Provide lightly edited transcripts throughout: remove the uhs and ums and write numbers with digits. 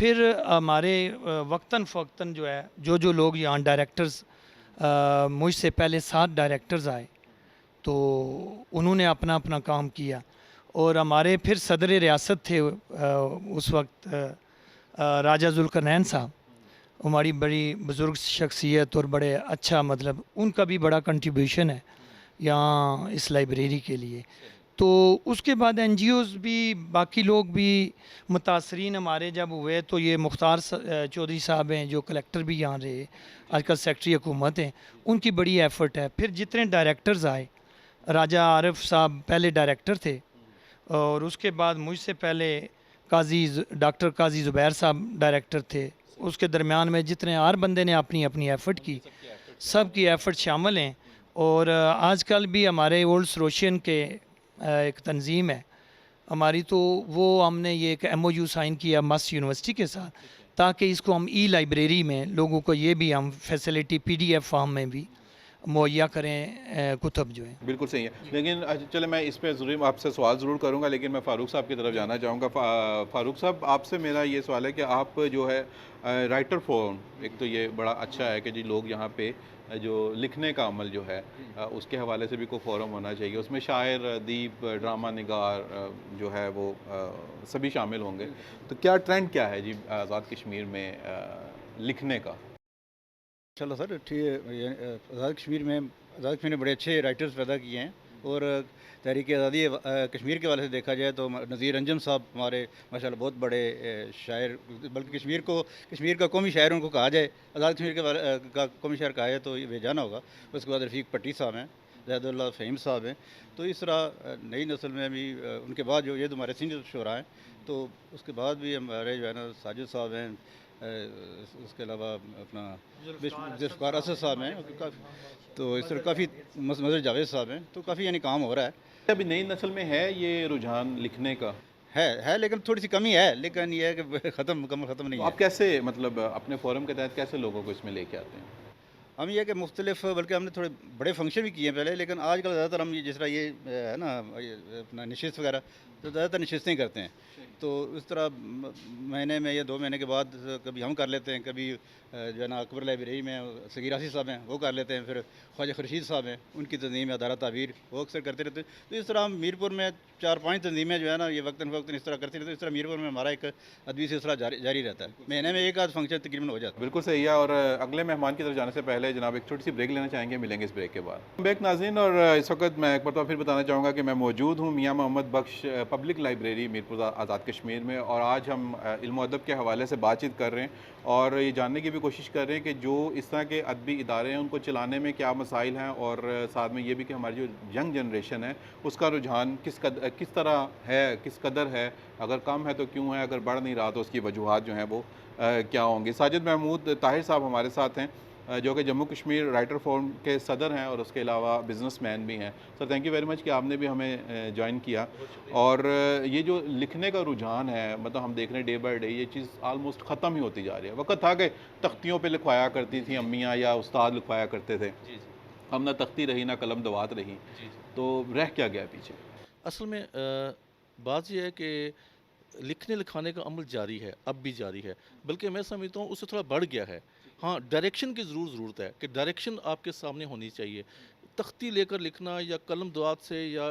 پھر ہمارے وقتاً فوقتاً جو ہے جو لوگ یہاں ڈائریکٹرز، مجھ سے پہلے 7 ڈائریکٹرز آئے تو انہوں نے اپنا اپنا کام کیا، اور ہمارے پھر صدر ریاست تھے اس وقت راجہ ذوالقرنین صاحب، ہماری بڑی بزرگ شخصیت اور بڑے اچھا، مطلب ان کا بھی بڑا کنٹریبیوشن ہے یہاں اس لائبریری کے لیے۔ تو اس کے بعد این جی اوز بھی، باقی لوگ بھی متاثرین ہمارے جب ہوئے تو یہ مختار چودھری صاحب ہیں جو کلیکٹر بھی یہاں رہے، آج کل سیکٹری حکومت ہیں، ان کی بڑی ایفرٹ ہے۔ پھر جتنے ڈائریکٹرز آئے، راجہ عارف صاحب پہلے ڈائریکٹر تھے، اور اس کے بعد مجھ سے پہلے ڈاکٹر قاضی زبیر صاحب ڈائریکٹر تھے، اس کے درمیان میں جتنے ہر بندے نے اپنی اپنی ایفرٹ کی، سب کی ایفرٹ شامل ہیں۔ اور آج کل بھی ہمارے اولڈ سروشین کے ایک تنظیم ہے ہماری، تو وہ ہم نے یہ ایک ایم او یو سائن کیا مس یونیورسٹی کے ساتھ، تاکہ اس کو ہم ای لائبریری میں لوگوں کو یہ بھی ہم facility P D F form میں بھی مہیا کریں کتب جو ہیں۔ بالکل صحیح ہے، لیکن چلے میں اس پہ ضرور آپ سے سوال ضرور کروں گا، لیکن میں فاروق صاحب کی طرف جانا چاہوں گا۔ فاروق صاحب، آپ سے میرا یہ سوال ہے کہ آپ جو ہے رائٹر فورم، ایک تو یہ بڑا اچھا ہے کہ جی لوگ یہاں پہ جو لکھنے کا عمل جو ہے اس کے حوالے سے بھی کوئی فورم ہونا چاہیے، اس میں شاعر، ادیب، ڈرامہ نگار جو ہے وہ سبھی شامل ہوں گے، تو کیا ٹرینڈ کیا ہے جی آزاد کشمیر میں لکھنے کا؟ انشاءاللہ سر آزاد کشمیر نے بڑے اچھے رائٹرز پیدا کیے ہیں، اور تحریک آزادی کشمیر کے حوالے سے دیکھا جائے تو نذیر انجم صاحب ہمارے ماشاءاللہ بہت بڑے شاعر، بلکہ کشمیر کا قومی شاعر ان کو کہا جائے، آزاد کشمیر کا قومی شاعر کہا جائے تو یہ بے جانا ہوگا۔ اس کے بعد رفیق پٹی صاحب ہیں، زید اللہ فہیم صاحب ہیں، تو اس طرح نئی نسل میں بھی ان کے بعد جو یہ ہمارے سینئر شعراء ہیں، تو اس کے بعد بھی ہمارے جو ہے نا ساجد صاحب ہیں، اس کے علاوہ اپنا ذوالفقار اسد صاحب ہیں، تو اس طرح کافی مظہر جاوید صاحب ہیں، تو کافی یعنی کام ہو رہا ہے۔ ابھی نئی نسل میں ہے یہ رجحان لکھنے کا؟ ہے لیکن تھوڑی سی کمی ہے، لیکن یہ ہے کہ مکمل ختم نہیں ہے۔ آپ کیسے مطلب اپنے فورم کے تحت کیسے لوگوں کو اس میں لے کے آتے ہیں؟ ہم یہ کہ مختلف، بلکہ ہم نے تھوڑے بڑے فنکشن بھی کیے ہیں پہلے، لیکن آج کل زیادہ تر ہم جس طرح یہ ہے نا اپنا نشست وغیرہ، تو زیادہ تر نشستیں کرتے ہیں، تو اس طرح مہینے میں یا 2 مہینے کے بعد کبھی ہم کر لیتے ہیں، کبھی جو ہے نا اکبر لائبریری میں صغیر آصف صاحب ہیں وہ کر لیتے ہیں، پھر خواجہ خورشید صاحب ہیں ان کی تنظیم ادارہ تعبیر وہ اکثر کرتے رہتے ہیں۔ تو اس طرح ہم میرپور میں 4-5 تنظیمیں جو ہے نا یہ وقتاً فوقتاً اس طرح کرتے رہتے ہیں، اس طرح میرپور میں ہمارا ایک ادبی سلسلہ جاری رہتا ہے، مہینے میں 1 آدھ فنکشن تقریباً ہو جاتا ہے۔ بالکل صحیح ہے، اور اگلے مہمان کی طرف جانے سے پہلے جناب ایک چھوٹی سی بریک لینا چاہیں گے، ملیں گے اس بریک کے بعد۔ بیک ناظرین، اور اس وقت میں ایک مرتبہ پھر بتانا چاہوں گا کہ میں موجود ہوں میاں محمد بخش پبلک لائبریری میرپور آزاد کشمیر میں، اور آج ہم علم و ادب کے حوالے سے بات چیت کر رہے ہیں اور یہ جاننے کی بھی کوشش کر رہے ہیں کہ جو اس طرح کے ادبی ادارے ہیں ان کو چلانے میں کیا مسائل ہیں، اور ساتھ میں یہ بھی کہ ہماری جو ینگ جنریشن ہے اس کا رجحان کس طرح ہے، کس قدر ہے، اگر کم ہے تو کیوں ہے، اگر بڑھ نہیں رہا تو اس کی وجوہات جو ہیں وہ کیا ہوں گی۔ ساجد محمود طاہر صاحب ہمارے ساتھ ہیں، جو کہ جموں کشمیر رائٹر فورم کے صدر ہیں اور اس کے علاوہ بزنس مین بھی ہیں۔ Sir thank you very much کہ آپ نے بھی ہمیں جوائن کیا، اور یہ جو لکھنے کا رجحان ہے، مطلب ہم دیکھ رہے ہیں ڈے بائی ڈے یہ چیز آلموسٹ ختم ہی ہوتی جا رہی ہے۔ وقت تھا کہ تختیوں پہ لکھوایا کرتی تھیں امیاں یا استاد لکھوایا کرتے تھے، اب نہ تختی رہی نہ قلم دوات رہی، تو رہ کیا گیا پیچھے؟ اصل میں بات یہ ہے کہ لکھنے لکھانے کا عمل جاری ہے، اب بھی جاری ہے، بلکہ میں سمجھتا ہوں اس سے تھوڑا بڑھ گیا ہے۔ ہاں، ڈائریکشن کی ضرورت ہے کہ ڈائریکشن آپ کے سامنے ہونی چاہیے۔ تختی لے کر لکھنا یا قلم دوات سے یا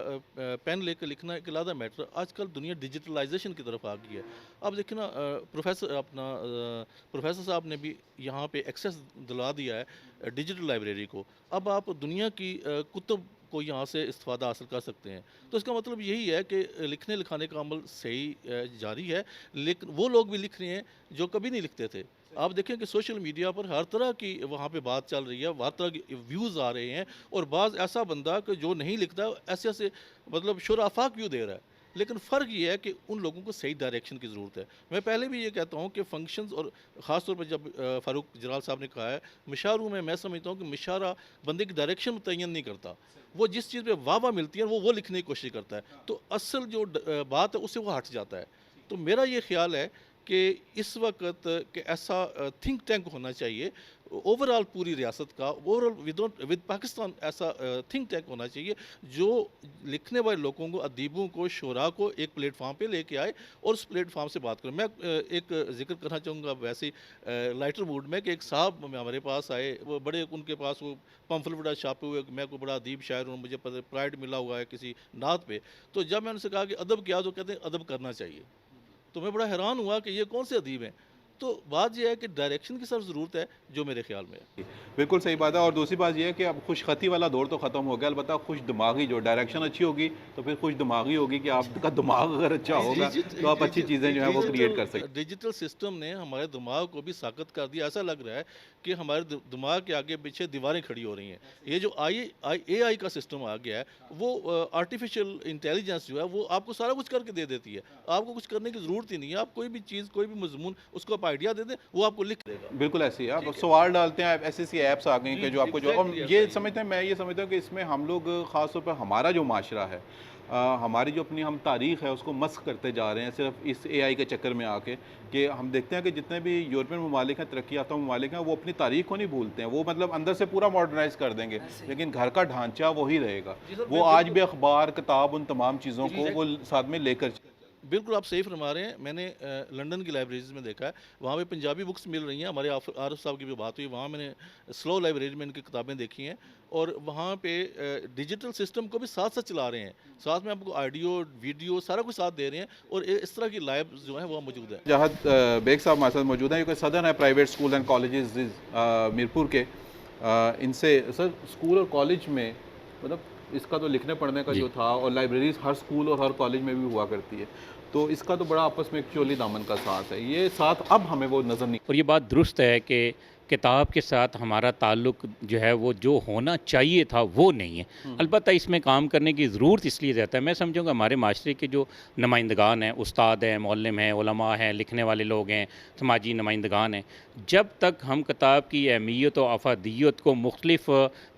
پین لے کر لکھنا ایک علیحدہ میٹر۔ آج کل دنیا ڈیجیٹلائزیشن کی طرف آ گئی ہے۔ اب دیکھیں نا، پروفیسر صاحب نے بھی یہاں پہ ایکسیس دلا دیا ہے ڈیجیٹل لائبریری کو۔ اب آپ دنیا کی کتب کو یہاں سے استفادہ حاصل کر سکتے ہیں، تو اس کا مطلب یہی ہے کہ لکھنے لکھانے کا عمل صحیح جاری ہے، لیکن وہ لوگ بھی لکھ رہے ہیں جو کبھی نہیں لکھتے تھے۔ آپ دیکھیں کہ سوشل میڈیا پر ہر طرح کی وہاں پہ بات چل رہی ہے، ہر طرح کی ویوز آ رہے ہیں، اور بعض ایسا بندہ کہ جو نہیں لکھتا ایسے مطلب شور آفاق ویو دے رہا ہے۔ لیکن فرق یہ ہے کہ ان لوگوں کو صحیح ڈائریکشن کی ضرورت ہے۔ میں پہلے بھی یہ کہتا ہوں کہ فنکشنز، اور خاص طور پر جب فاروق جلال صاحب نے کہا ہے مشاعروں میں سمجھتا ہوں کہ مشاعرہ بندے کی ڈائریکشن متعین نہیں کرتا، وہ جس چیز پہ واہ ملتی ہے وہ لکھنے کی کوشش کرتا ہے، تو اصل جو بات ہے اس سے وہ ہٹ جاتا ہے۔ تو میرا یہ خیال ہے کہ اس وقت کہ ایسا تھنک ٹینک ہونا چاہیے اوور آل پوری ریاست کا، اوور آل ود پاکستان ایسا تھنک ٹینک ہونا چاہیے جو لکھنے والے لوگوں کو، ادیبوں کو، شعراء کو ایک پلیٹ فارم پہ لے کے آئے اور اس پلیٹ فارم سے بات کریں۔ میں ایک ذکر کرنا چاہوں گا ویسے ہی لائٹر موڈ میں، کہ ایک صاحب ہمارے پاس آئے، وہ بڑے ان کے پاس وہ پمفل بڑا چھاپے ہوئے، میں کوئی بڑا ادیب شاعر ہوں، مجھے پرائڈ ملا ہوا ہے کسی نعت پہ، تو جب میں ان سے کہا کہ ادب کیا، تو کہتے ہیں ادب کرنا چاہیے۔ تو میں بڑا حیران ہوا کہ یہ کون سے ادیب ہیں۔ تو بات یہ ہے کہ ڈائریکشن کی سب ضرورت ہے جو میرے خیال میں ہے۔ بالکل صحیح بات ہے، اور دوسری بات یہ ہے کہ اب خوش خطی والا دور تو ختم ہو گیا، البتہ خوش دماغی، جو ڈائریکشن اچھی ہوگی تو پھر خوش دماغی ہوگی کہ آپ کا دماغ اگر اچھا ہوگا تو آپ اچھی چیزیں جو ہیں وہ کریٹ کر سکتے ہیں۔ ڈیجیٹل سسٹم نے ہمارے دماغ کو بھی ساکت کر دیا، ایسا لگ رہا ہے کہ ہمارے دماغ کے آگے پیچھے دیواریں کھڑی ہو رہی ہیں۔ یہ جو اے آئی کا سسٹم آ گیا ہے، وہ آرٹیفیشل انٹیلیجنس جو ہے وہ آپ کو سارا کچھ کر کے دے دیتی ہے، آپ کو کچھ کرنے کی ضرورت ہی نہیں ہے۔ آپ کوئی بھی چیز، کوئی بھی مضمون، اس کو آپ آئیڈیا دے دیں، وہ آپ کو لکھ دے گا۔ بالکل ایسی ہے، آپ سوال ڈالتے ہیں، ایسی ایسی ایپس آ گئی کہ جو آپ کو جو یہ سمجھتے ہیں، میں یہ سمجھتا ہوں کہ اس میں ہم لوگ خاص طور پر ہمارا جو معاشرہ ہے، ہماری جو اپنی ہم تاریخ ہے اس کو مسخ کرتے جا رہے ہیں صرف اس اے آئی کے چکر میں آ کے، کہ ہم دیکھتے ہیں کہ جتنے بھی یورپین ممالک ہیں، ترقی یافتہ ممالک ہیں، وہ اپنی تاریخ کو نہیں بھولتے ہیں، وہ مطلب اندر سے پورا ماڈرنائز کر دیں گے، لیکن گھر کا ڈھانچہ وہی رہے گا، وہ آج بھی اخبار، کتاب، ان تمام چیزوں کو وہ ساتھ میں لے کر بالکل آپ صحیح فرما رہے ہیں۔ میں نے لنڈن کی لائبریریز میں دیکھا ہے، وہاں پہ پنجابی بکس مل رہی ہیں۔ ہمارے عارف صاحب کی بھی بات ہوئی، وہاں میں نے سلو لائبریری میں ان کی کتابیں دیکھی ہیں، اور وہاں پہ ڈیجیٹل سسٹم کو بھی ساتھ ساتھ چلا رہے ہیں، ساتھ میں آپ کو آڈیو، ویڈیو سارا کچھ ساتھ دے رہے ہیں، اور اس طرح کی لائب جو ہیں وہ موجود ہے۔ جہاد بیگ صاحب ہمارے ساتھ موجود ہیں، کیونکہ صدر ہے private school and colleges Mirpur کے۔ ان سے سر، اسکول اور کالج میں مطلب اس کا تو لکھنے پڑھنے کا جو تھا، اور لائبریریز ہر اسکول اور ہر کالج میں بھی ہوا کرتی ہے، تو اس کا تو بڑا آپس میں ایک چولی دامن کا ساتھ ہے، یہ ساتھ اب ہمیں وہ نظر نہیں۔ اور یہ بات درست ہے کہ کتاب کے ساتھ ہمارا تعلق جو ہے وہ جو ہونا چاہیے تھا وہ نہیں ہے، البتہ اس میں کام کرنے کی ضرورت اس لیے زیادہ ہے۔ میں سمجھوں گا ہمارے معاشرے کے جو نمائندگان ہیں، استاد ہیں، معلم ہیں، علماء ہیں، لکھنے والے لوگ ہیں، سماجی نمائندگان ہیں، جب تک ہم کتاب کی اہمیت و افادیت کو مختلف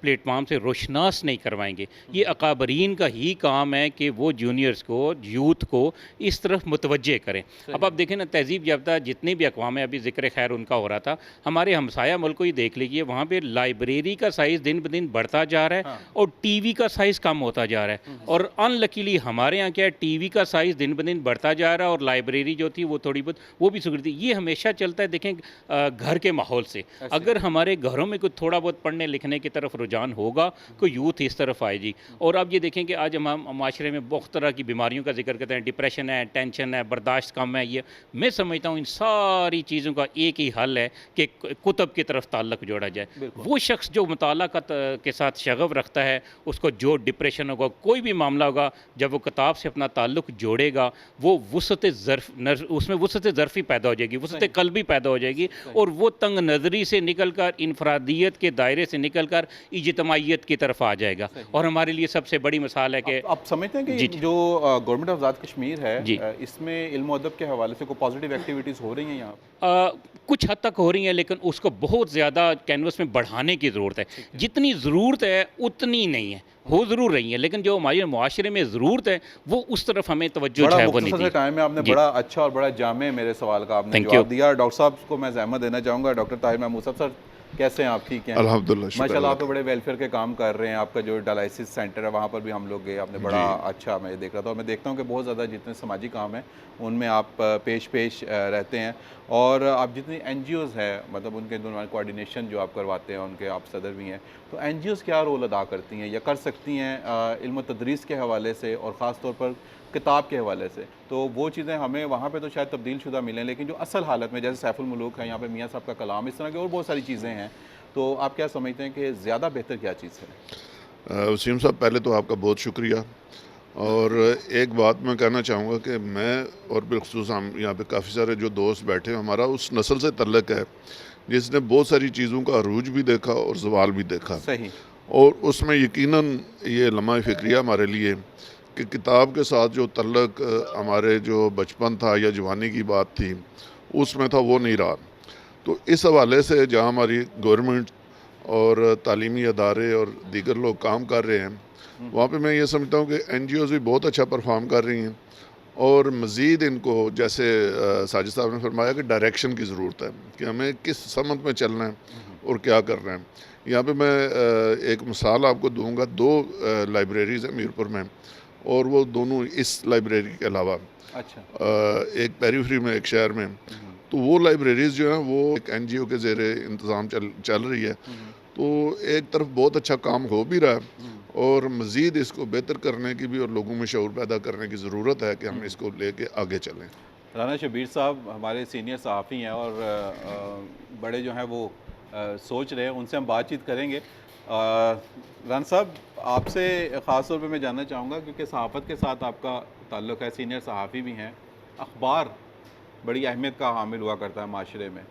پلیٹ فارم سے روشناس نہیں کروائیں گے، یہ اکابرین کا ہی کام ہے کہ وہ جونیئرز کو، یوتھ کو اس طرف متوجہ کریں۔ اب آپ دیکھیں نا، تہذیب یافتہ جتنے بھی اقوام ہیں، ابھی ذکر خیر ان کا ہو رہا تھا، ہمارے ہمسایہ ملک کو ہی دیکھ لیجیے، وہاں پہ لائبریری کا سائز دن بدن بڑھتا جا رہا ہے اور ٹی وی کا سائز کم ہوتا جا رہا ہے، اور ان لکیلی ہمارے یہاں کیا ہے، ٹی وی کا سائز دن بدن بڑھتا جا رہا ہے اور لائبریری جو تھی وہ تھوڑی بہت وہ بھی سکڑتی۔ یہ ہمیشہ چلتا ہے، دیکھیں گھر کے ماحول سے، اگر ہمارے گھروں میں کوئی تھوڑا بہت پڑھنے لکھنے کی طرف رجحان ہوگا، کوئی یوتھ اس طرف آئے جی۔ اور اب یہ دیکھیں کہ آج ہم معاشرے میں بہت طرح کی بیماریوں کا ذکر کرتے ہیں، ڈپریشن ہے، ٹینشن ہے، برداشت کم ہے، یہ میں سمجھتا ہوں ان ساری چیزوں کا ایک ہی حل ہے کہ کتب کی طرف تعلق جوڑا جائے۔ وہ شخص جو مطالعہ کے ساتھ شغف رکھتا ہے، اس کو جو ڈپریشن ہوگا، کوئی بھی معاملہ ہوگا، جب وہ کتاب سے اپنا تعلق جوڑے گا، وہ وسعت اس میں وسعت ظرفی پیدا ہو جائے گی، وسعت قلبی پیدا ہو جائے گی، اور وہ تنگ نظری سے نکل کر، انفرادیت کے دائرے سے نکل کر اجتماعیت کی طرف آ جائے گا۔ اور ہمارے لیے سب سے بڑی مثال ہے کہ آپ سمجھتے ہیں کہ جو گورنمنٹ آف آزاد کشمیر ہے، اس میں علم و ادب کے حوالے سے کوئی پازیٹیو ایکٹیویٹیز ہو رہی ہیں یہاں؟ کچھ حد تک ہو رہی ہیں، لیکن اس کو بہت زیادہ کینوس میں بڑھانے کی ضرورت ہے۔ جتنی ضرورت ہے اتنی نہیں ہے، ہو ضرور رہی ہے، لیکن جو ہمارے معاشرے میں ضرورت ہے وہ اس طرف ہمیں توجہ جو ہے وہ نہیں دی۔ بڑا مختصر ٹائم میں آپ نے بڑا اچھا اور بڑا جامع میرے سوال کا آپ نے جواب دیا۔ ڈاکٹر صاحب کو میں زحمت دینا چاہوں گا، ڈاکٹر طاہر محمود صاحب۔ سر کیسے ہیں آپ؟ ٹھیک ہیں الحمدللہ، ماشاء اللہ۔ آپ تو بڑے ویلفیئر کے کام کر رہے ہیں، آپ کا جو ڈائلائسس سینٹر ہے وہاں پر بھی ہم لوگ گئے، آپ نے بڑا اچھا، میں دیکھ رہا تھا، اور میں دیکھتا ہوں کہ بہت زیادہ جتنے سماجی کام ہیں ان میں آپ پیش رہتے ہیں، اور آپ جتنی این جی اوز ہیں، مطلب ان کے دونوں کوآرڈینیشن جو آپ کرواتے ہیں، ان کے آپ صدر بھی ہیں، تو این جی اوز کیا رول ادا کرتی ہیں یا کر سکتی ہیں علم و تدریس کے حوالے سے اور خاص طور پر کتاب کے حوالے سے؟ تو وہ چیزیں ہمیں وہاں پہ تو شاید تبدیل شدہ ملیں، لیکن جو اصل حالت میں، جیسے سیف الملوک ہے یہاں پہ، میاں صاحب کا کلام، اس طرح کی اور بہت ساری چیزیں ہیں، تو آپ کیا سمجھتے ہیں کہ زیادہ بہتر کیا چیز ہے؟ وسیم صاحب، پہلے تو آپ کا بہت شکریہ، اور ایک بات میں کہنا چاہوں گا کہ میں اور بالخصوص ہم یہاں پہ کافی سارے جو دوست بیٹھے ہیں، ہمارا اس نسل سے تعلق ہے جس نے بہت ساری چیزوں کا عروج بھی دیکھا اور زوال بھی دیکھا، صحیح، اور اس میں یقیناً یہ لمحہ فکریہ ہمارے لیے کہ کتاب کے ساتھ جو تعلق ہمارے جو بچپن تھا یا جوانی کی بات تھی اس میں تھا، وہ نہیں رہا۔ تو اس حوالے سے جہاں ہماری گورنمنٹ اور تعلیمی ادارے اور دیگر لوگ کام کر رہے ہیں، وہاں پہ میں یہ سمجھتا ہوں کہ این جی اوز بھی بہت اچھا پرفارم کر رہی ہیں، اور مزید ان کو جیسے ساجد صاحب نے فرمایا کہ ڈائریکشن کی ضرورت ہے کہ ہمیں کس سمت میں چلنا ہے اور کیا کرنا ہے. یہاں پہ میں ایک مثال آپ کو دوں گا. 2 لائبریریز ہیں میرپور میں, اور وہ دونوں اس لائبریری کے علاوہ اچھا. ایک پیری فری میں, ایک شہر میں. تو وہ لائبریریز جو ہیں وہ ایک NGO کے زیر انتظام چل رہی ہے. تو ایک طرف بہت اچھا کام ہو بھی رہا ہے, اور مزید اس کو بہتر کرنے کی بھی اور لوگوں میں شعور پیدا کرنے کی ضرورت ہے کہ ہم اس کو لے کے آگے چلیں. رانا شبیر صاحب ہمارے سینئر صحافی ہیں اور بڑے جو ہیں وہ سوچ رہے ہیں, ان سے ہم بات چیت کریں گے. رانا صاحب, آپ سے خاص طور پہ میں جاننا چاہوں گا, کیونکہ صحافت کے ساتھ آپ کا تعلق ہے, سینئر صحافی بھی ہیں, اخبار بڑی اہمیت کا حامل ہوا کرتا ہے معاشرے میں.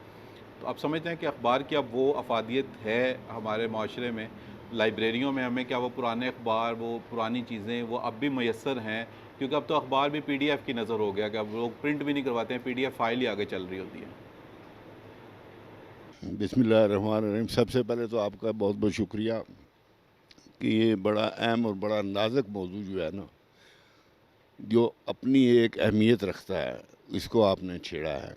تو آپ سمجھتے ہیں کہ اخبار کی اب وہ افادیت ہے ہمارے معاشرے میں؟ لائبریریوں میں ہمیں کیا وہ پرانے اخبار, وہ پرانی چیزیں وہ اب بھی میسر ہیں؟ کیونکہ اب تو اخبار بھی PDF کی نظر ہو گیا کہ اب لوگ پرنٹ بھی نہیں کرواتے ہیں, PDF فائل ہی آگے چل رہی ہوتی ہے. بسم اللہ الرحمن الرحیم. سب سے پہلے تو آپ کا بہت بہت شکریہ کہ یہ بڑا اہم اور بڑا نازک موضوع جو ہے نا, جو اپنی ایک اہمیت رکھتا ہے, اس کو آپ نے چھیڑا ہے.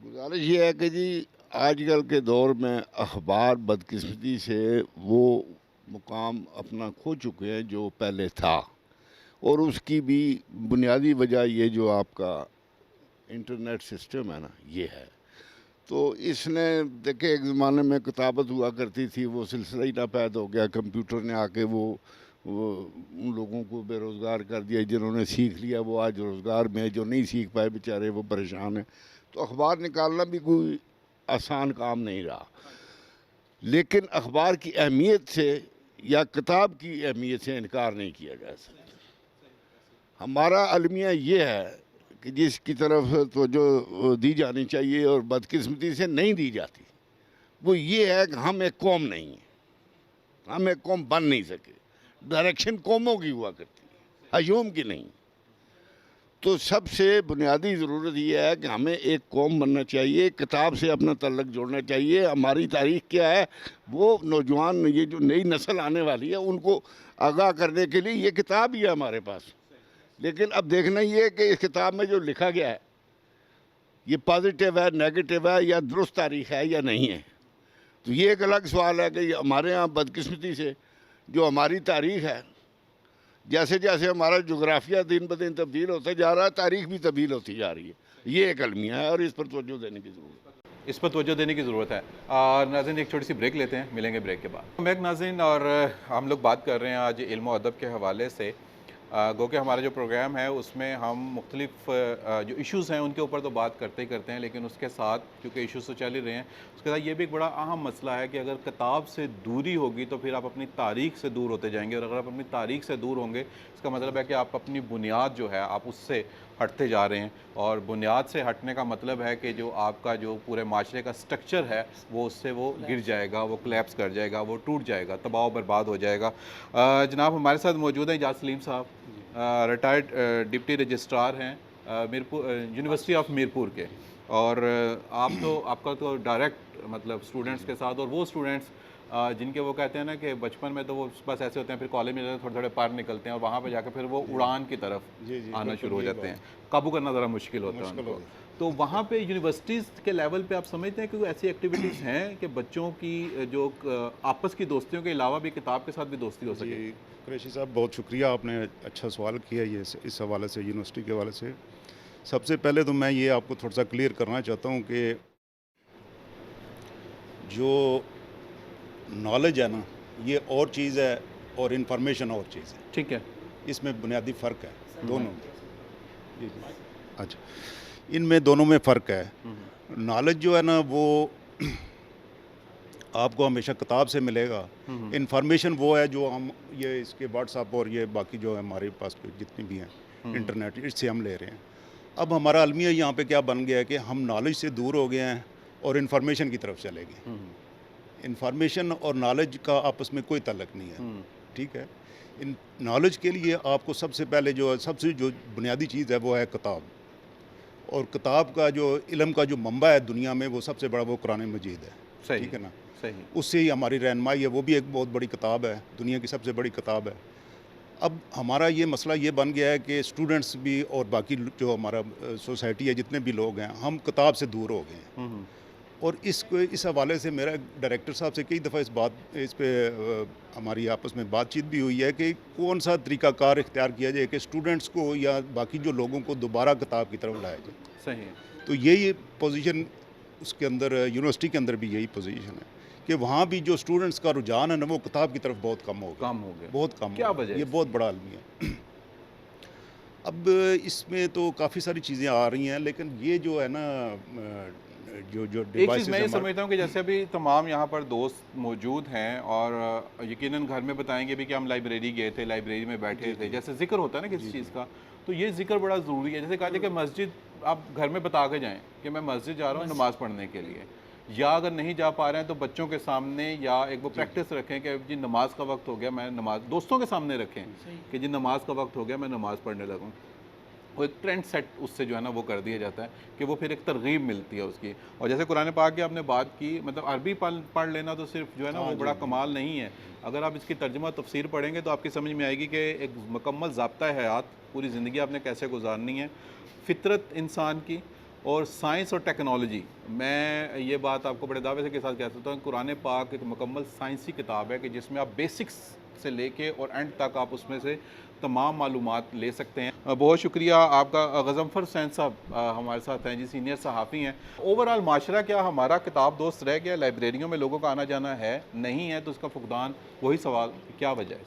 گزارش یہ ہے کہ جی آج کل کے دور میں اخبار بدقسمتی سے وہ مقام اپنا کھو چکے ہیں جو پہلے تھا, اور اس کی بھی بنیادی وجہ یہ جو آپ کا انٹرنیٹ سسٹم ہے نا, یہ ہے. تو اس نے دیکھے ایک زمانے میں کتابت ہوا کرتی تھی, وہ سلسلہ ہی ناپید ہو گیا. کمپیوٹر نے آ کے وہ ان لوگوں کو بے روزگار کر دیا. جنہوں نے سیکھ لیا وہ آج روزگار میں, جو نہیں سیکھ پائے بیچارے وہ پریشان ہیں. تو اخبار نکالنا بھی کوئی آسان کام نہیں رہا. لیکن اخبار کی اہمیت سے یا کتاب کی اہمیت سے انکار نہیں کیا جا سکتا. ہمارا المیہ یہ ہے کہ جس کی طرف توجہ دی جانی چاہیے اور بدقسمتی سے نہیں دی جاتی, وہ یہ ہے کہ ہم ایک قوم نہیں ہیں, ہم ایک قوم بن نہیں سکے. ڈائریکشن قوموں کی ہوا کرتی ہے, ہجوم کی نہیں. تو سب سے بنیادی ضرورت یہ ہے کہ ہمیں ایک قوم بننا چاہیے, کتاب سے اپنا تعلق جوڑنا چاہیے. ہماری تاریخ کیا ہے وہ نوجوان, یہ جو نئی نسل آنے والی ہے, ان کو آگاہ کرنے کے لیے یہ کتاب ہی ہے ہمارے پاس. لیکن اب دیکھنا یہ ہے کہ اس کتاب میں جو لکھا گیا ہے یہ پازیٹیو ہے, نیگیٹو ہے, یا درست تاریخ ہے یا نہیں ہے. تو یہ ایک الگ سوال ہے کہ ہمارے ہاں بدقسمتی سے جو ہماری تاریخ ہے, جیسے جیسے ہمارا جغرافیہ دن بدن تبدیل ہوتا جا رہا ہے, تاریخ بھی تبدیل ہوتی جا رہی ہے. یہ ایک المیہ ہے اور اس پر توجہ دینے کی ضرورت ہے. اس پر توجہ دینے کی ضرورت ہے. ناظرین ایک چھوٹی سی بریک لیتے ہیں, ملیں گے بریک کے بعد. میک ناظرین, اور ہم لوگ بات کر رہے ہیں آج علم و ادب کے حوالے سے. گو کہ ہمارا جو پروگرام ہے اس میں ہم مختلف جو ایشوز ہیں ان کے اوپر تو بات کرتے ہی کرتے ہیں, لیکن اس کے ساتھ کیونکہ ایشوز تو چل ہی رہے ہیں, اس کے ساتھ یہ بھی ایک بڑا اہم مسئلہ ہے کہ اگر کتاب سے دوری ہوگی تو پھر آپ اپنی تاریخ سے دور ہوتے جائیں گے, اور اگر آپ اپنی تاریخ سے دور ہوں گے اس کا مطلب ہے کہ آپ اپنی بنیاد جو ہے آپ اس سے ہٹتے جا رہے ہیں. اور بنیاد سے ہٹنے کا مطلب ہے کہ جو آپ کا جو پورے معاشرے کا سٹرکچر ہے وہ اس سے وہ گر جائے گا, وہ کلیپس کر جائے گا, وہ ٹوٹ جائے گا, تباہ و برباد ہو جائے گا. جناب ہمارے ساتھ موجود ہیں اعجاز سلیم صاحب, ریٹائرڈ ڈپٹی رجسٹرار ہیں میرپور یونیورسٹی آف میرپور کے, اور آپ کا تو ڈائریکٹ مطلب اسٹوڈنٹس کے ساتھ, اور وہ اسٹوڈنٹس جن کے وہ کہتے ہیں نا کہ بچپن میں تو وہ بس ایسے ہوتے ہیں, پھر کالج میں تھوڑے تھوڑے پار نکلتے ہیں اور وہاں پہ جا کے پھر وہ اڑان کی طرف آنا شروع ہو جاتے ہیں, قابو کرنا ذرا مشکل ہوتا ہے ان کو. تو وہاں پہ یونیورسٹیز کے لیول پہ آپ سمجھتے ہیں کہ کوئی ایسی ایکٹیویٹیز ہیں کہ بچوں کی جو آپس کی دوستیوں کے علاوہ بھی کتاب کے ساتھ بھی دوستی ہو سکے؟ قریشی صاحب بہت شکریہ, آپ نے اچھا سوال کیا یہ اس حوالے سے, یونیورسٹی کے حوالے سے. سب سے پہلے تو میں یہ آپ کو تھوڑا سا کلیئر کرنا چاہتا ہوں کہ جو نالج ہے نا یہ اور چیز ہے اور انفارمیشن اور چیز ہے. ٹھیک ہے, اس میں بنیادی فرق ہے دونوں میں. اچھا, ان میں دونوں میں فرق ہے. نالج جو ہے نا وہ آپ کو ہمیشہ کتاب سے ملے گا. انفارمیشن وہ ہے جو ہم یہ اس کے واٹس ایپ اور یہ باقی جو ہمارے پاس جتنی بھی ہیں انٹرنیٹ, اس سے ہم لے رہے ہیں. اب ہمارا المیہ یہاں پہ کیا بن گیا ہے کہ ہم نالج سے دور ہو گئے ہیں اور انفارمیشن کی طرف چلے گئے. انفارمیشن اور نالج کا آپس میں کوئی تعلق نہیں ہے. ٹھیک ہے, ان نالج کے لیے آپ کو سب سے پہلے سب سے جو بنیادی چیز ہے وہ ہے کتاب. اور کتاب کا جو علم کا جو منبع ہے دنیا میں وہ سب سے بڑا وہ قرآن مجید ہے. ٹھیک ہے نا, اس سے ہی ہماری رہنمائی ہے. وہ بھی ایک بہت بڑی کتاب ہے, دنیا کی سب سے بڑی کتاب ہے. اب ہمارا یہ مسئلہ یہ بن گیا ہے کہ اسٹوڈنٹس بھی اور باقی جو ہمارا سوسائٹی ہے جتنے بھی لوگ ہیں ہم کتاب سے دور ہو گئے ہیں. اور اس حوالے سے میرا ڈائریکٹر صاحب سے کئی دفعہ اس پہ ہماری آپس میں بات چیت بھی ہوئی ہے کہ کون سا طریقہ کار اختیار کیا جائے کہ اسٹوڈنٹس کو یا باقی جو لوگوں کو دوبارہ کتاب کی طرف لایا جائے. صحیح. تو یہی پوزیشن اس کے اندر یونیورسٹی کے اندر بھی یہی پوزیشن ہے کہ وہاں بھی جو اسٹوڈنٹس کا رجحان ہے نا وہ کتاب کی طرف بہت کم ہو گیا. بہت کم. کیا وجہ ہے؟ یہ بہت بڑا المیہ ہے. اب اس میں تو کافی ساری چیزیں آ رہی ہیں لیکن یہ جو ہے نا جو ایک چیز میں یہ سمجھتا ہوں کہ جیسے ابھی تمام یہاں پر دوست موجود ہیں اور یقیناً گھر میں بتائیں گے بھی کہ ہم لائبریری گئے تھے, لائبریری میں بیٹھے تھے, جیسے ذکر ہوتا ہے نا کسی چیز کا, تو یہ ذکر بڑا ضروری ہے. جیسے کہا جائے کہ مسجد آپ گھر میں بتا کے جائیں کہ میں مسجد جا رہا ہوں نماز پڑھنے کے لیے, یا اگر نہیں جا پا رہے ہیں تو بچوں کے سامنے یا ایک وہ پریکٹس رکھیں کہ جی نماز کا وقت ہو گیا, میں نماز دوستوں کے سامنے رکھیں کہ جی نماز کا وقت ہو گیا میں نماز پڑھنے لگوں. وہ ایک ٹرینڈ سیٹ اس سے جو ہے نا وہ کر دیا جاتا ہے کہ وہ پھر ایک ترغیب ملتی ہے اس کی. اور جیسے قرآن پاک کی آپ نے بات کی, مطلب عربی پڑھ لینا تو صرف جو ہے نا وہ بڑا کمال نہیں ہے. اگر آپ اس کی ترجمہ تفسیر پڑھیں گے تو آپ کی سمجھ میں آئے گی کہ ایک مکمل ضابطہ حیات, پوری زندگی آپ نے کیسے گزارنی ہے, فطرت انسان کی اور سائنس اور ٹیکنالوجی. میں یہ بات آپ کو بڑے دعوے سے کے ساتھ کہہ سکتا ہوں, قرآن پاک ایک مکمل سائنسی کتاب ہے کہ جس میں آپ بیسکس سے لے کے اور اینڈ تک آپ اس میں سے تمام معلومات لے سکتے ہیں. بہت شکریہ آپ کا. غضنفر حسین صاحب ہمارے ساتھ ہیں جی, سینئر صحافی ہیں. اوورآل معاشرہ کیا ہمارا کتاب دوست رہ گیا؟ لائبریریوں میں لوگوں کا آنا جانا ہے نہیں ہے تو اس کا فقدان, وہی سوال کیا وجہ ہے؟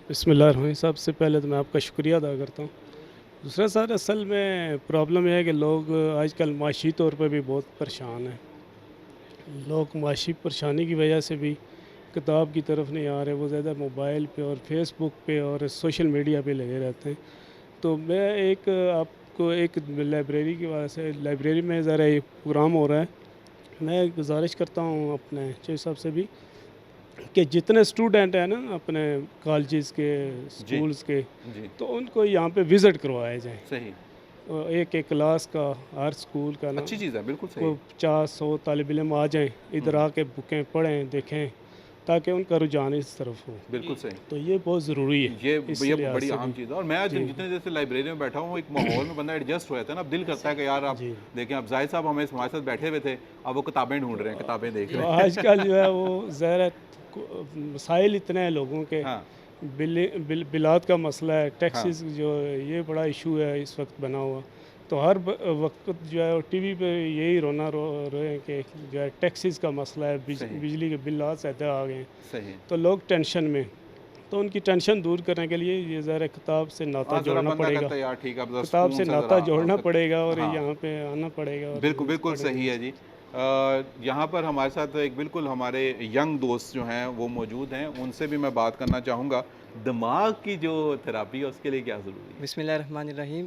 بسم اللہ الرحمن الرحیم. سب سے پہلے تو میں آپ کا شکریہ ادا کرتا ہوں. دوسرا سر اصل میں پرابلم یہ ہے کہ لوگ آج کل معاشی طور پہ بھی بہت پریشان ہیں. لوگ معاشی پریشانی کی وجہ سے بھی کتاب کی طرف نہیں آ رہے, وہ زیادہ موبائل پہ اور فیس بک پہ اور سوشل میڈیا پہ لگے رہتے ہیں. تو میں آپ کو ایک لائبریری کی وجہ سے, لائبریری میں ذرا یہ پروگرام ہو رہا ہے, میں گزارش کرتا ہوں اپنے چیف صاحب سے بھی کہ جتنے اسٹوڈنٹ ہیں نا اپنے کالجز کے, اسکولز کے, تو ان کو یہاں پہ وزٹ کروایا جائے. صحیح. ایک کلاس کا ہر اسکول کا نا, اچھی چیز ہے, بالکل صحیح. 50-100 طالب علم آ جائیں, ادھر آ کے بکیں پڑھیں دیکھیں تاکہ ان کا رجحان اس طرف ہو. بالکل صحیح. تو یہ بہت ضروری ہے, یہ بڑی اہم چیز ہے. اور میں جتنے جیسے لائبریری میں بیٹھا ہوں, ایک ماحول میں بندہ ایڈجسٹ ہو جاتا ہے نا. اب دل کرتا ہے کہ یار آپ دیکھیں, اب زاہد صاحب ہمارے ساتھ بیٹھے ہوئے تھے, اب وہ کتابیں ڈھونڈ رہے ہیں, کتابیں دیکھ رہے ہیں. آج کل جو ہے وہ ظاہر مسائل اتنے ہیں لوگوں کے, بلاد کا مسئلہ ہے, ٹیکسز جو یہ بڑا ایشو ہے اس وقت بنا ہوا. تو ہر وقت جو ہے ٹی وی پہ یہی رونا رو رہے ہیں کہ جو ہے ٹیکسز کا مسئلہ ہے, بجلی کے بلات زیادہ آ گئے ہیں, تو لوگ ٹینشن میں. تو ان کی ٹینشن دور کرنے کے لیے یہ ظاہر کتاب سے ناطہ جوڑنا پڑے گا, کتاب سے ناطہ جوڑنا پڑے گا اور یہاں پہ آنا پڑے گا. بالکل صحیح ہے جی. یہاں پر ہمارے ساتھ ایک بالکل ہمارے ینگ دوست جو ہیں وہ موجود ہیں, ان سے بھی میں بات کرنا چاہوں گا. دماغ کی جو تھراپی ہے اس کے لیے کیا ضروری ہے؟ بسم اللہ الرحمن الرحیم.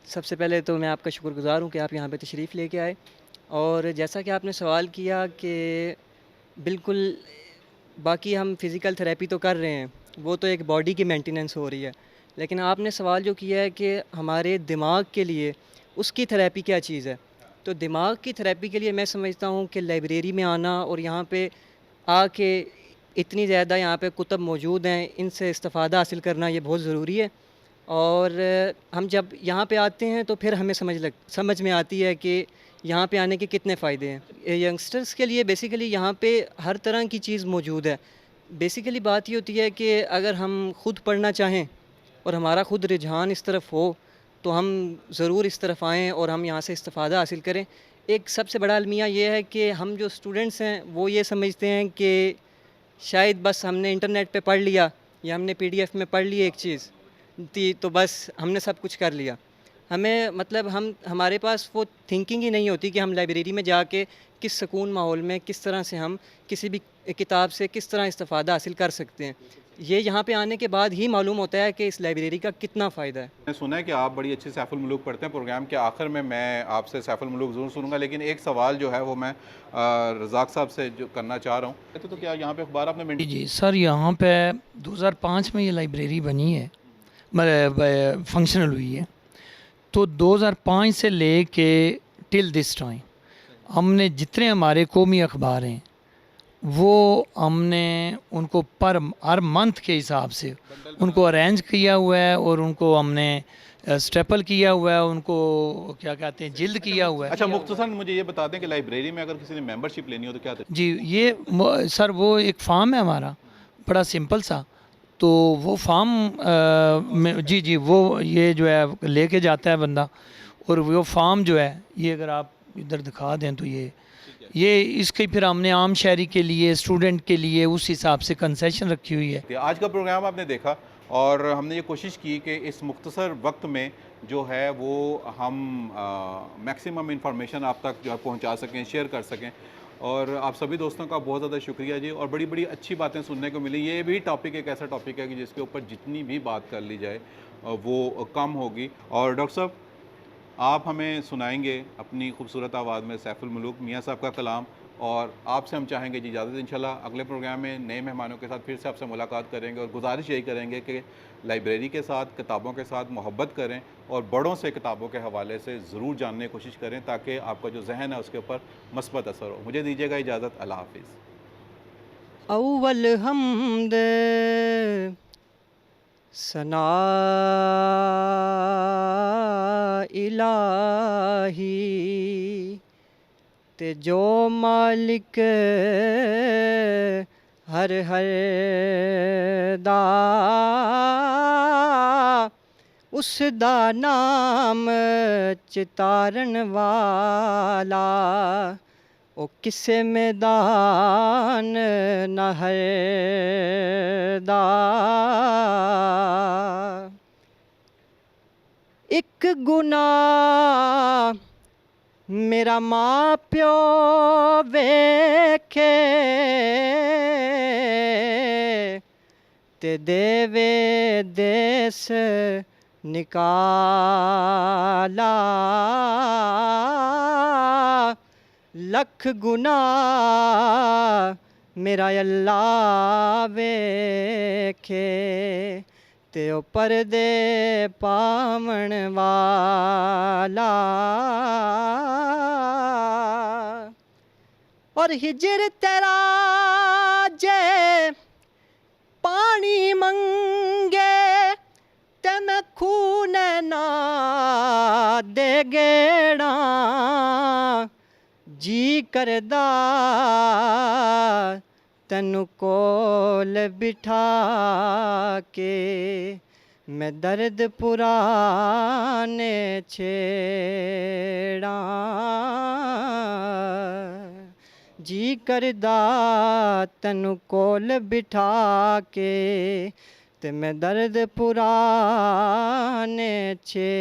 سب سے پہلے تو میں آپ کا شکر گزار ہوں کہ آپ یہاں پہ تشریف لے کے آئے. اور جیسا کہ آپ نے سوال کیا کہ بالکل باقی ہم فزیکل تھراپی تو کر رہے ہیں, وہ تو ایک باڈی کی مینٹیننس ہو رہی ہے, لیکن آپ نے سوال جو کیا ہے کہ ہمارے دماغ کے لیے اس کی تھراپی کیا چیز ہے, تو دماغ کی تھراپی کے لیے میں سمجھتا ہوں کہ لائبریری میں آنا اور یہاں پہ آ کے اتنی زیادہ یہاں پہ کتب موجود ہیں, ان سے استفادہ حاصل کرنا یہ بہت ضروری ہے. اور ہم جب یہاں پہ آتے ہیں تو پھر ہمیں سمجھ میں آتی ہے کہ یہاں پہ آنے کے کتنے فائدے ہیں. ینگسٹرز کے لیے بیسیکلی یہاں پہ ہر طرح کی چیز موجود ہے. بیسیکلی بات یہ ہوتی ہے کہ اگر ہم خود پڑھنا چاہیں اور ہمارا خود رجحان اس طرف ہو تو ہم ضرور اس طرف آئیں اور ہم یہاں سے استفادہ حاصل کریں. ایک سب سے بڑا المیہ یہ ہے کہ ہم جو اسٹوڈنٹس ہیں وہ یہ سمجھتے ہیں کہ شاید بس ہم نے انٹرنیٹ پہ پڑھ لیا یا ہم نے PDF میں پڑھ لی ایک چیز تو بس ہم نے سب کچھ کر لیا. ہمیں مطلب ہمارے پاس وہ تھنکنگ ہی نہیں ہوتی کہ ہم لائبریری میں جا کے کس سکون ماحول میں کس طرح سے ہم کسی بھی کتاب سے کس طرح استفادہ حاصل کر سکتے ہیں. یہ یہاں پہ آنے کے بعد ہی معلوم ہوتا ہے کہ اس لائبریری کا کتنا فائدہ ہے. میں نے سنا ہے کہ آپ بڑی اچھی سیف الملوک پڑھتے ہیں. پروگرام کے آخر میں آپ سے سیف الملوک ضرور سنوں گا, لیکن ایک سوال جو ہے وہ میں رزاق صاحب سے جو کرنا چاہ رہا ہوں. تو کیا یہاں پہ اخبار آپ نے جی سر, یہاں پہ 2005 میں یہ لائبریری بنی ہے, فنکشنل ہوئی ہے. تو 2005 سے لے کے ٹل دس ٹائم ہم نے جتنے ہمارے قومی اخبار ہیں وہ ہم نے ان کو ہر منتھ کے حساب سے ان کو ارینج کیا ہوا ہے اور ان کو ہم نے اسٹیپل کیا ہوا ہے، ان کو کیا کہتے ہیں جلد کیا ہوا ہے. اچھا مختصراً مجھے یہ بتا دیں کہ لائبریری میں اگر کسی نے ممبر شپ لینی ہو تو کیا جی یہ سر وہ ایک فارم ہے ہمارا بڑا سمپل سا، تو وہ فارم جی وہ یہ جو ہے لے کے جاتا ہے بندہ، اور وہ فارم جو ہے یہ اگر آپ ادھر دکھا دیں تو یہ اس کی پھر ہم نے عام شہری کے لیے اسٹوڈنٹ کے لیے اس حساب سے کنسیشن رکھی ہوئی ہے. آج کا پروگرام آپ نے دیکھا اور ہم نے یہ کوشش کی کہ اس مختصر وقت میں جو ہے وہ ہم میکسیمم انفارمیشن آپ تک جو ہے پہنچا سکیں، شیئر کر سکیں. اور آپ سبھی دوستوں کا بہت زیادہ شکریہ جی، اور بڑی بڑی اچھی باتیں سننے کو ملی. یہ بھی ٹاپک ایک ایسا ٹاپک ہے کہ جس کے اوپر جتنی بھی بات کر لی جائے وہ کم ہوگی. اور ڈاکٹر صاحب آپ ہمیں سنائیں گے اپنی خوبصورت آواز میں سیف الملوک میاں صاحب کا کلام، اور آپ سے ہم چاہیں گے جی اجازت انشاءاللہ اگلے پروگرام میں نئے مہمانوں کے ساتھ پھر سے آپ سے ملاقات کریں گے. اور گزارش یہی کریں گے کہ لائبریری کے ساتھ، کتابوں کے ساتھ محبت کریں اور بڑوں سے کتابوں کے حوالے سے ضرور جاننے کی کوشش کریں تاکہ آپ کا جو ذہن ہے اس کے اوپر مثبت اثر ہو. مجھے دیجیے گا اجازت. اللہ حافظ. اول حمد ثنا الہی تے جو مالک ہر دا اس دا نام چتارن والا او کسے میدان نہ دا ایک گناہ میرا ماں پیو ویکھے تے دیوے دیس نکالا لکھ گناہ میرا اللہ ویکھے تے او پردے پاون والا اور ہجر تیرا جے پانی منگے تے میں خون نہ دے گیڑا جی کردا تینو کول بٹھا کے میں درد پرانے چھیڑا جی کردا تینو کول بٹھا کے تے میں درد پرانے چھیڑا.